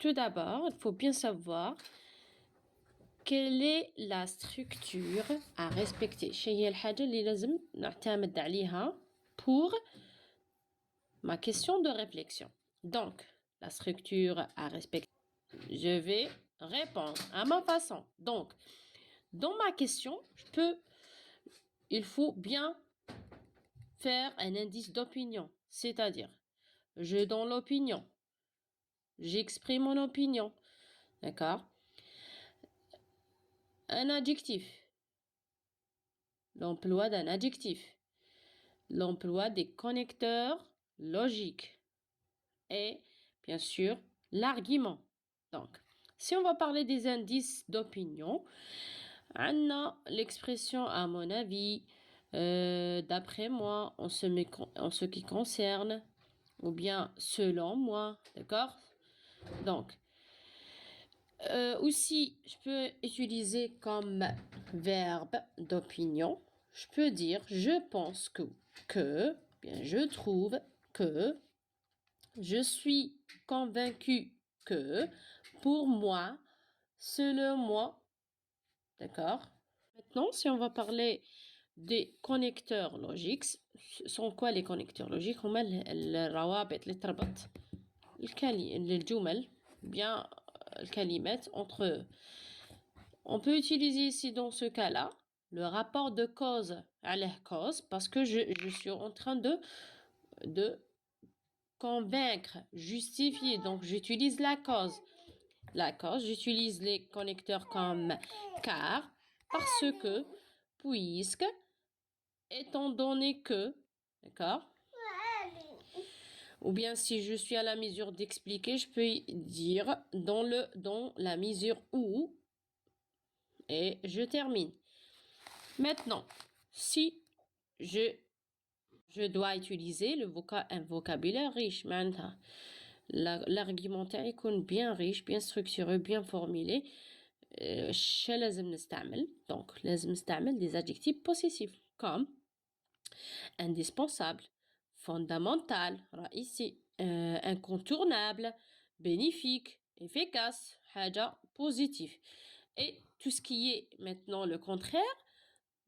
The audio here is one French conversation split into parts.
tout d'abord, il faut bien savoir quelle est la structure à respecter. شنو هي الحاجة اللي لازم نعتمد عليها pour ma question de réflexion. Donc, la structure à respecter. Je vais répondre à ma façon. Donc, dans ma question, il faut bien faire un indice d'opinion. C'est-à-dire, je donne l'opinion. J'exprime mon opinion. D'accord? Un adjectif. L'emploi d'un adjectif. L'emploi des connecteurs logiques. Et, bien sûr, l'argument. Donc, si on va parler des indices d'opinion, on a l'expression à mon avis, d'après moi, en ce qui concerne, ou bien selon moi, d'accord? Donc, aussi, je peux utiliser comme verbe d'opinion. Je peux dire je pense que, bien je trouve que, je suis convaincu que, pour moi, selon moi, d'accord? Maintenant, si on va parler des connecteurs logiques, sont quoi les connecteurs logiques? هما الروابط اللي تربط الجمل bien الكلمات entre eux. On peut utiliser ici dans ce cas-là le rapport de cause à la cause parce que je suis en train de convaincre, justifier. Donc j'utilise la cause. La cause, j'utilise les connecteurs comme car, parce que, puisque, étant donné que, d'accord? Ou bien si je suis à la mesure d'expliquer, je peux dire dans la mesure où, et je termine. Maintenant, si je dois utiliser un vocabulaire riche, maintenant, l'argumentaire est bien riche, bien structuré, bien formulé. Donc, لازم نستعمل des adjectifs possessifs comme indispensable, fondamental, رئيسي, incontournable, bénéfique, efficace, حاجة positif. Et tout ce qui est maintenant le contraire,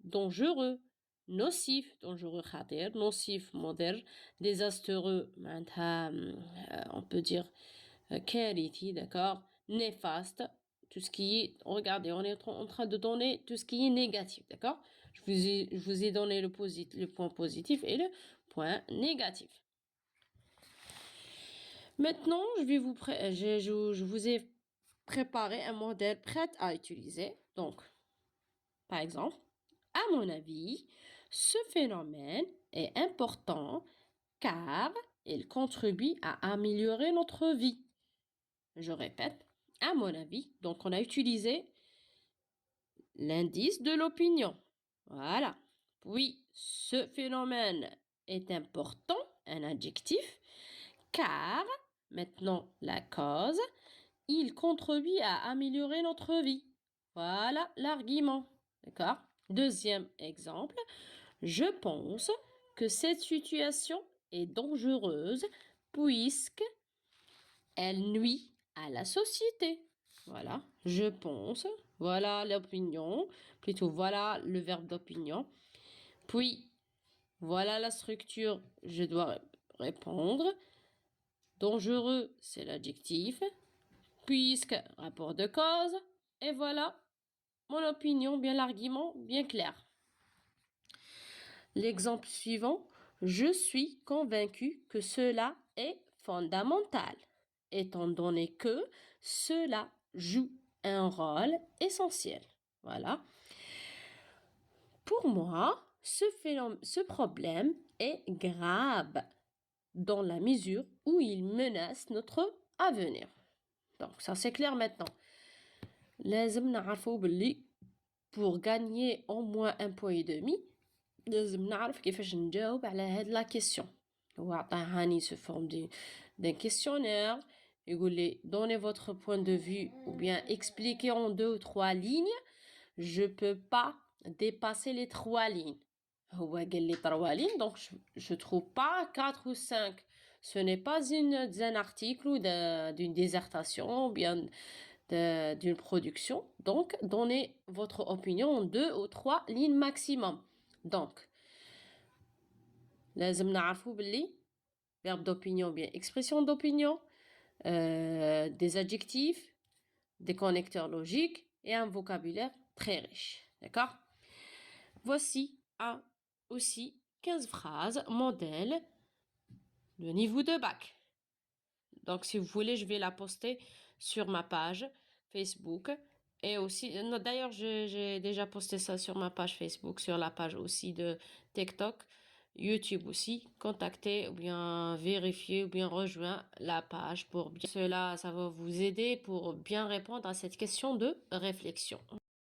dangereux, nocif, dangereux خطير, nocif, مضر, désastreux, on peut dire كارثي, d'accord, néfaste, tout ce qui est, regardez, on est en train de donner tout ce qui est négatif, d'accord? Je vous ai donné le point positif et le point négatif. Maintenant, je vous ai préparé un modèle prêt à utiliser. Donc, par exemple, à mon avis, ce phénomène est important car il contribue à améliorer notre vie. Je répète, à mon avis, donc on a utilisé l'indice de l'opinion. Voilà. Puis, ce phénomène est important, un adjectif, car, maintenant la cause, il contribue à améliorer notre vie. Voilà l'argument. D'accord? Deuxième exemple, je pense que cette situation est dangereuse puisque elle nuit à la société. Voilà, je pense. Voilà l'opinion. Plutôt, voilà le verbe d'opinion. Puis, voilà la structure. Je dois répondre. Dangereux, c'est l'adjectif. Puisque, rapport de cause. Et voilà mon opinion, bien l'argument, bien clair. L'exemple suivant. Je suis convaincu que cela est fondamental, étant donné que cela joue un rôle essentiel. Voilà. Pour moi, ce problème est grave dans la mesure où il menace notre avenir. Donc, ça c'est clair maintenant. لازم نعرفوا باللي pour gagner au moins un point et demi لازم نعرف كيفاش نجاوب على هاد لا كيسيون. هو عطاهاني sous forme d'un questionnaire. يقول لي donnez votre point de vue ou bien expliquez en 2 ou 3 lignes. Je peux pas dépasser les 3 lignes. هو قال لي 3 lignes, donc je trouve pas 4 ou 5 Ce n'est pas un article ou d'une dissertation ou bien d'une production. Donc, donnez votre opinion en 2 ou 3 lignes maximum. Donc, لازم نعرفوا باللي verbe d'opinion bien expression d'opinion, des adjectifs, des connecteurs logiques et un vocabulaire très riche. D'accord? Voici aussi 15 phrases modèles de niveau de bac. Donc, si vous voulez, je vais la poster sur ma page Facebook. Et aussi, d'ailleurs, j'ai déjà posté ça sur ma page Facebook, sur la page aussi de TikTok, YouTube aussi. Contactez ou bien vérifiez ou bien rejoindre la page pour bien. Cela, ça va vous aider pour bien répondre à cette question de réflexion.